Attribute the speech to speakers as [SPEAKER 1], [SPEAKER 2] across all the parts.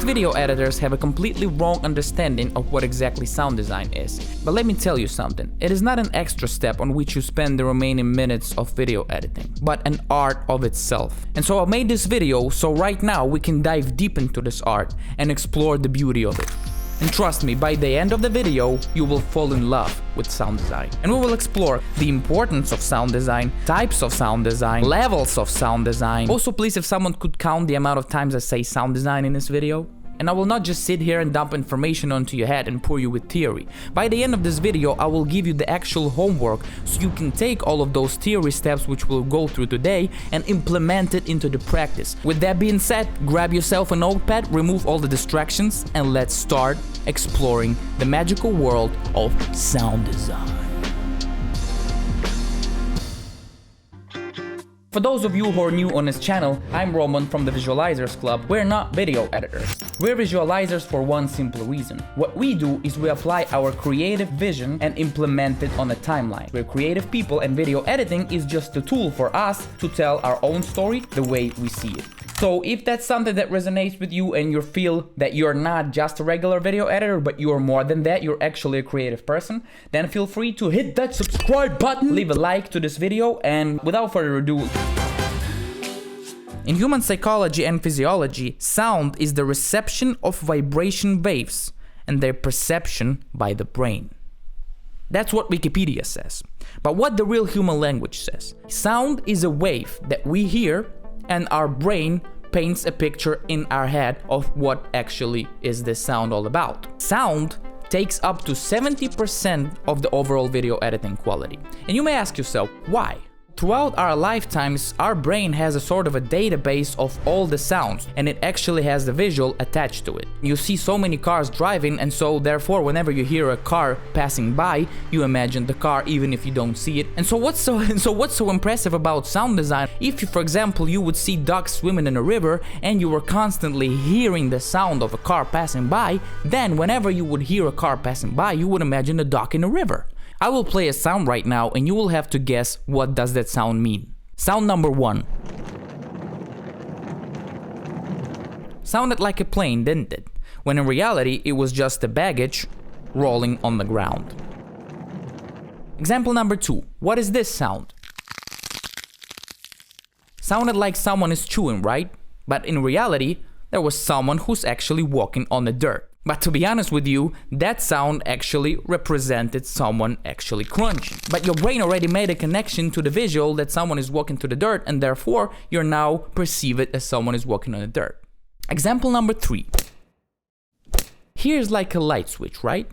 [SPEAKER 1] video editors have a completely wrong understanding of what exactly sound design is. But let me tell you something, it is not an extra step on which you spend the remaining minutes of video editing, but an art of itself. And so I made this video so right now we can dive deep into this art and explore the beauty of it. And trust me, by the end of the video, you will fall in love with sound design. And we will explore the importance of sound design, types of sound design, levels of sound design. Also, please, if someone could count the amount of times I say sound design in this video. And I will not just sit here and dump information onto your head and pour you with theory. By the end of this video, I will give you the actual homework so you can take all of those theory steps which we'll go through today and implement it into the practice. With that being said, grab yourself a notepad, remove all the distractions, and let's start exploring the magical world of sound design. For those of you who are new on this channel, I'm Roman from the Visualizers Club. We're not video editors. We're visualizers for one simple reason. What we do is we apply our creative vision and implement it on a timeline. We're creative people and video editing is just a tool for us to tell our own story the way we see it. So if that's something that resonates with you and you feel that you're not just a regular video editor, but you're more than that, you're actually a creative person, then feel free to hit that subscribe button, leave a like to this video, and without further ado. In human psychology and physiology, sound is the reception of vibration waves and their perception by the brain. That's what Wikipedia says. But what the real human language says? Sound is a wave that we hear and our brain paints a picture in our head of what actually is this sound all about. Sound takes up to 70% of the overall video editing quality. And you may ask yourself, why? Throughout our lifetimes, our brain has a sort of a database of all the sounds, and it actually has the visual attached to it. You see so many cars driving, and so therefore whenever you hear a car passing by, you imagine the car even if you don't see it. And so what's so impressive about sound design? If you, for example, you would see ducks swimming in a river and you were constantly hearing the sound of a car passing by, then whenever you would hear a car passing by, you would imagine a duck in a river. I will play a sound right now and you will have to guess what does that sound mean. Sound number 1. Sounded like a plane, didn't it? When in reality it was just the baggage rolling on the ground. Example number 2. What is this sound? Sounded like someone is chewing, right? But in reality there was someone who's actually walking on the dirt. But to be honest with you, that sound actually represented someone actually crunching. But your brain already made a connection to the visual that someone is walking to the dirt, and therefore you now perceive it as someone is walking on the dirt. Example number 3. Here's like a light switch, right?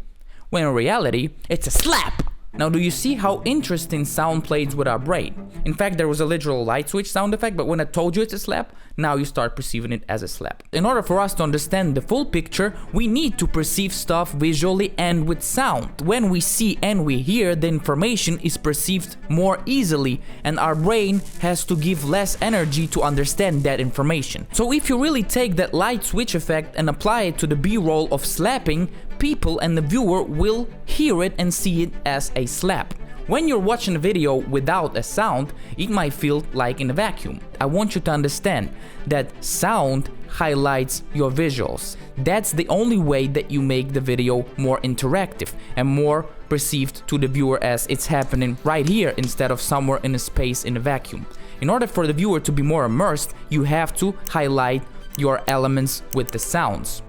[SPEAKER 1] When in reality, it's a slap! Now, do you see how interesting sound plays with our brain? In fact, there was a literal light switch sound effect, but when I told you it's a slap, now you start perceiving it as a slap. In order for us to understand the full picture, we need to perceive stuff visually and with sound. When we see and we hear, the information is perceived more easily, and our brain has to give less energy to understand that information. So if you really take that light switch effect and apply it to the B-roll of slapping, people and the viewer will hear it and see it as a slap. When you're watching a video without a sound, it might feel like in a vacuum. I want you to understand that sound highlights your visuals. That's the only way that you make the video more interactive and more perceived to the viewer as it's happening right here instead of somewhere in a space in a vacuum. In order for the viewer to be more immersed, you have to highlight your elements with the sounds.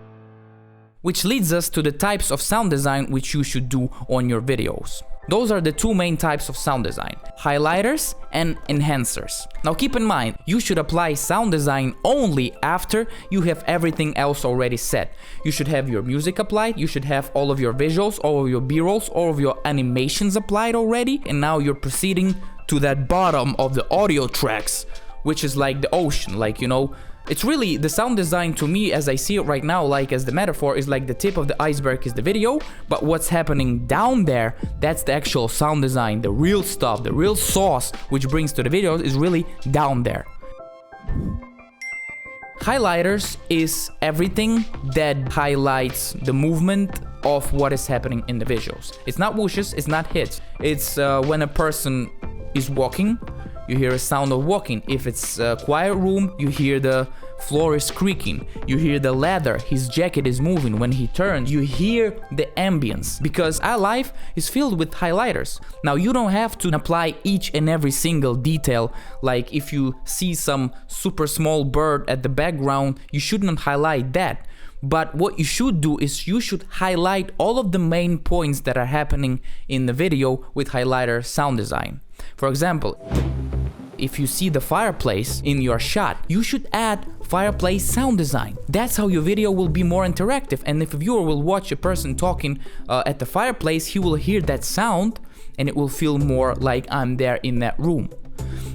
[SPEAKER 1] Which leads us to the types of sound design which you should do on your videos. Those are the two main types of sound design: highlighters and enhancers. Now keep in mind, you should apply sound design only after you have everything else already set. You should have your music applied, you should have all of your visuals, all of your b-rolls, all of your animations applied already, and now you're proceeding to that bottom of the audio tracks, which is like the ocean, like, you know, it's really the sound design to me, as I see it right now, like as the metaphor, is like the tip of the iceberg is the video, but what's happening down there, that's the actual sound design, the real stuff, the real sauce which brings to the videos is really down there. Highlighters is everything that highlights the movement of what is happening in the visuals. It's not whooshes, it's not hits, it's when a person is walking, you hear a sound of walking. If it's a quiet room, you hear the floor is creaking. You hear the leather, his jacket is moving. When he turns, you hear the ambience, because our life is filled with highlighters. Now, you don't have to apply each and every single detail. Like if you see some super small bird at the background, you shouldn't highlight that. But what you should do is you should highlight all of the main points that are happening in the video with highlighter sound design. For example, if you see the fireplace in your shot, you should add fireplace sound design. That's how your video will be more interactive. And if a viewer will watch a person talking at the fireplace, he will hear that sound and it will feel more like I'm there in that room.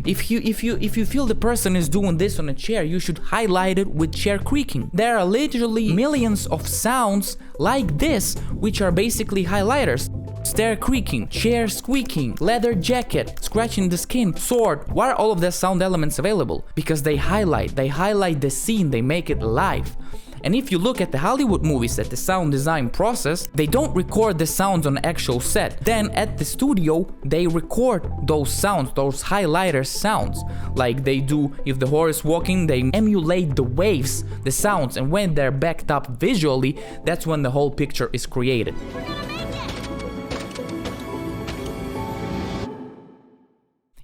[SPEAKER 1] If you feel the person is doing this on a chair, you should highlight it with chair creaking. There are literally millions of sounds like this, which are basically highlighters. Stair creaking, chair squeaking, leather jacket, scratching the skin, sword. Why are all of these sound elements available? Because they highlight the scene, they make it live. And if you look at the Hollywood movies, at the sound design process, they don't record the sounds on the actual set. Then at the studio, they record those sounds, those highlighter sounds. Like they do, if the horse is walking, they emulate the waves, the sounds, and when they're backed up visually, that's when the whole picture is created.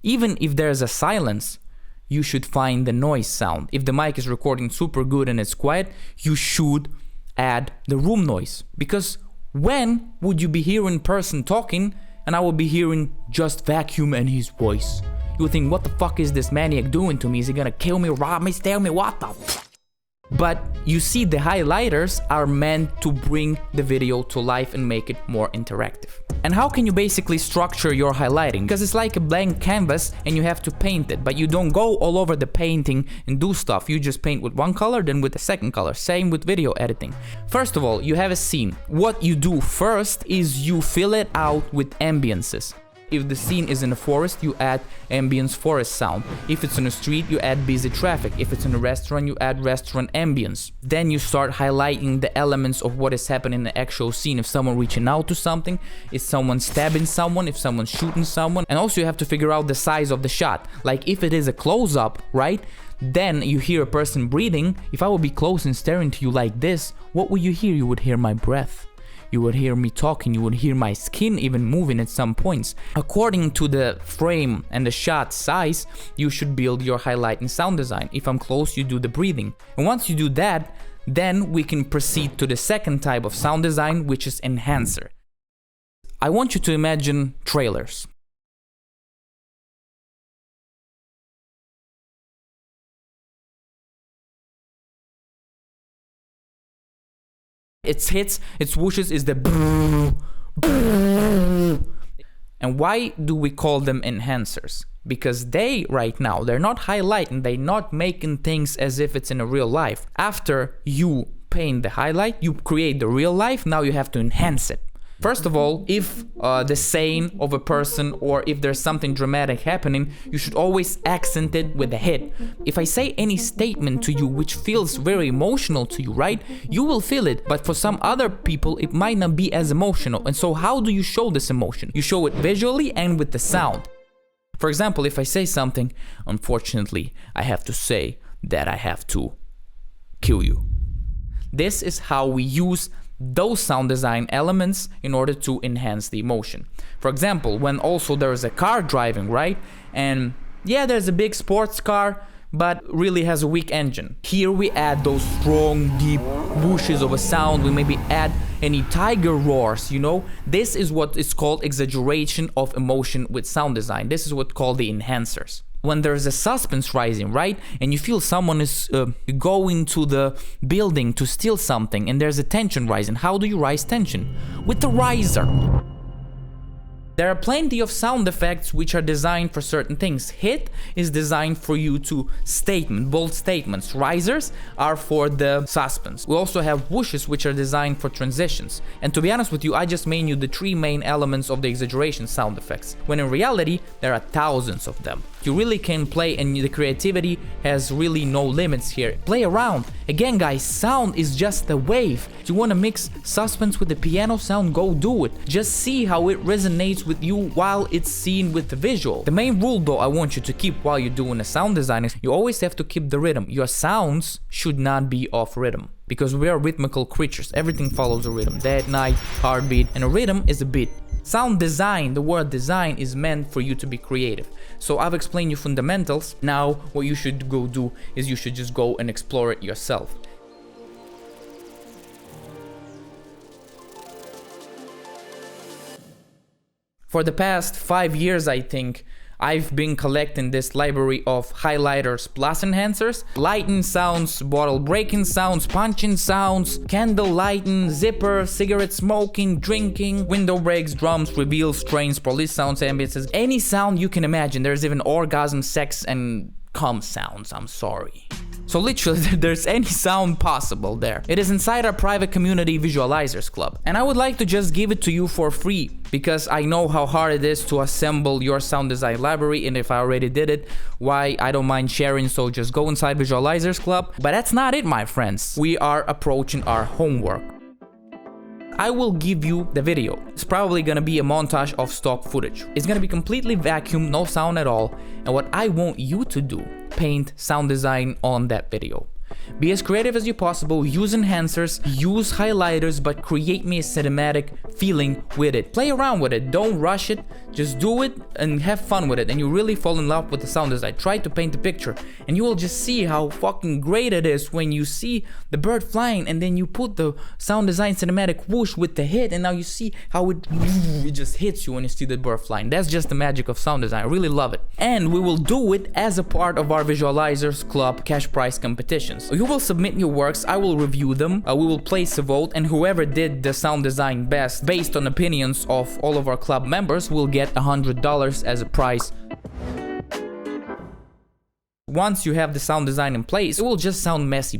[SPEAKER 1] Even if there's a silence, you should find the noise sound. If the mic is recording super good and it's quiet, you should add the room noise. Because when would you be hearing person talking and I would be hearing just vacuum and his voice? You would think, what the fuck is this maniac doing to me? Is he gonna kill me, rob me, steal me, what the f? But you see, the highlighters are meant to bring the video to life and make it more interactive. And how can you basically structure your highlighting? Because it's like a blank canvas and you have to paint it, but you don't go all over the painting and do stuff. You just paint with one color, then with the second color. Same with video editing. First of all, you have a scene. What you do first is you fill it out with ambiances. If the scene is in a forest, you add ambience forest sound. If it's on a street, you add busy traffic. If it's in a restaurant, you add restaurant ambience. Then you start highlighting the elements of what is happening in the actual scene. If someone reaching out to something, if someone stabbing someone, if someone's shooting someone. And also you have to figure out the size of the shot. Like if it is a close-up, right? Then you hear a person breathing. If I would be close and staring to you like this, what would you hear? You would hear my breath. You would hear me talking, you would hear my skin even moving at some points. According to the frame and the shot size, you should build your highlight and sound design. If I'm close, you do the breathing. And once you do that, then we can proceed to the second type of sound design, which is enhancer. I want you to imagine trailers. Its hits, its whooshes is the brrr, brrr. And why do we call them enhancers? Because they, right now, they're not highlighting, they're not making things as if it's in a real life. After you paint the highlight, you create the real life, now you have to enhance it. First of all, if the saying of a person or if there's something dramatic happening, you should always accent it with a hit. If I say any statement to you which feels very emotional to you, right? You will feel it, but for some other people it might not be as emotional. And so how do you show this emotion? You show it visually and with the sound. For example, if I say something, unfortunately, I have to say that I have to kill you. This is how we use those sound design elements in order to enhance the emotion. For example, when also there is a car driving, right? And yeah, there's a big sports car, but really has a weak engine. Here we add those strong, deep whooshes of a sound. We maybe add any tiger roars, you know? This is what is called exaggeration of emotion with sound design. This is what's called the enhancers. When there's a suspense rising, right? And you feel someone is going to the building to steal something and there's a tension rising. How do you rise tension? With the riser. There are plenty of sound effects which are designed for certain things. Hit is designed for you to bold statements. Risers are for the suspense. We also have whooshes which are designed for transitions. And to be honest with you, I just made you the three main elements of the exaggeration sound effects, when in reality there are thousands of them. You really can play, and the creativity has really no limits here. Play around. Again guys, sound is just a wave. You want to mix suspense with the piano sound, go do it. Just see how it resonates with you while it's seen with the visual. The main rule though I want you to keep while you're doing a sound design is you always have to keep the rhythm. Your sounds should not be off rhythm, because we are rhythmical creatures. Everything follows a rhythm. Day, night, heartbeat, and a rhythm is a beat. Sound design, the word design, is meant for you to be creative. So I've explained you fundamentals. Now what you should go do is you should just go and explore it yourself. For the past 5 years, I think, I've been collecting this library of highlighters plus enhancers. Lighting sounds, bottle breaking sounds, punching sounds, candle lighting, zipper, cigarette smoking, drinking, window breaks, drums, reveals, trains, police sounds, ambiences. Any sound you can imagine. There's even orgasm, sex, and cum sounds, I'm sorry. So literally, there's any sound possible there. It is inside our private community visualizers club. And I would like to just give it to you for free, because I know how hard it is to assemble your sound design library, and if I already did it, why, I don't mind sharing, so just go inside visualizers club. But that's not it, my friends. We are approaching our homework. I will give you the video. It's probably gonna be a montage of stock footage. It's gonna be completely vacuum, no sound at all. And what I want you to do, paint sound design on that video. Be as creative as you possible, use enhancers, use highlighters, but create me a cinematic feeling with it. Play around with it, don't rush it, just do it and have fun with it, and you really fall in love with the sound design. Try to paint a picture and you will just see how fucking great it is when you see the bird flying and then you put the sound design cinematic whoosh with the hit, and now you see how it just hits you when you see the bird flying. That's just the magic of sound design. I really love it. And we will do it as a part of our Visualizers Club cash prize competitions. You will submit your works, I will review them, we will place a vote, and whoever did the sound design best based on opinions of all of our club members will get $100 as a prize. Once you have the sound design in place, it will just sound messy.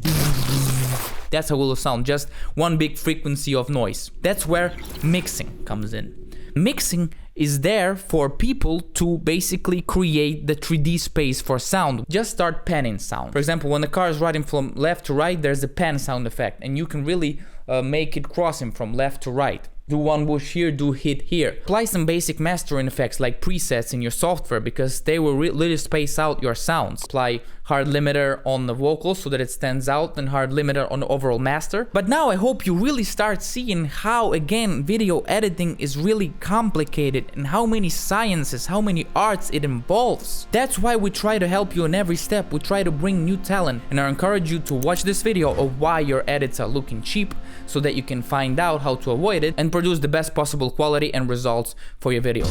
[SPEAKER 1] That's how it will sound, just one big frequency of noise. That's where mixing comes in. Mixing is there for people to basically create the 3D space for sound. Just start panning sound. For example, when the car is riding from left to right, there's a pan sound effect, and you can really make it crossing from left to right. Do one whoosh here, do hit here. Apply some basic mastering effects like presets in your software, because they will really space out your sounds. Apply hard limiter on the vocals so that it stands out, and hard limiter on the overall master. But now I hope you really start seeing how, again, video editing is really complicated and how many sciences, how many arts it involves. That's why we try to help you in every step. We try to bring new talent, and I encourage you to watch this video of why your edits are looking cheap, so that you can find out how to avoid it and produce the best possible quality and results for your video.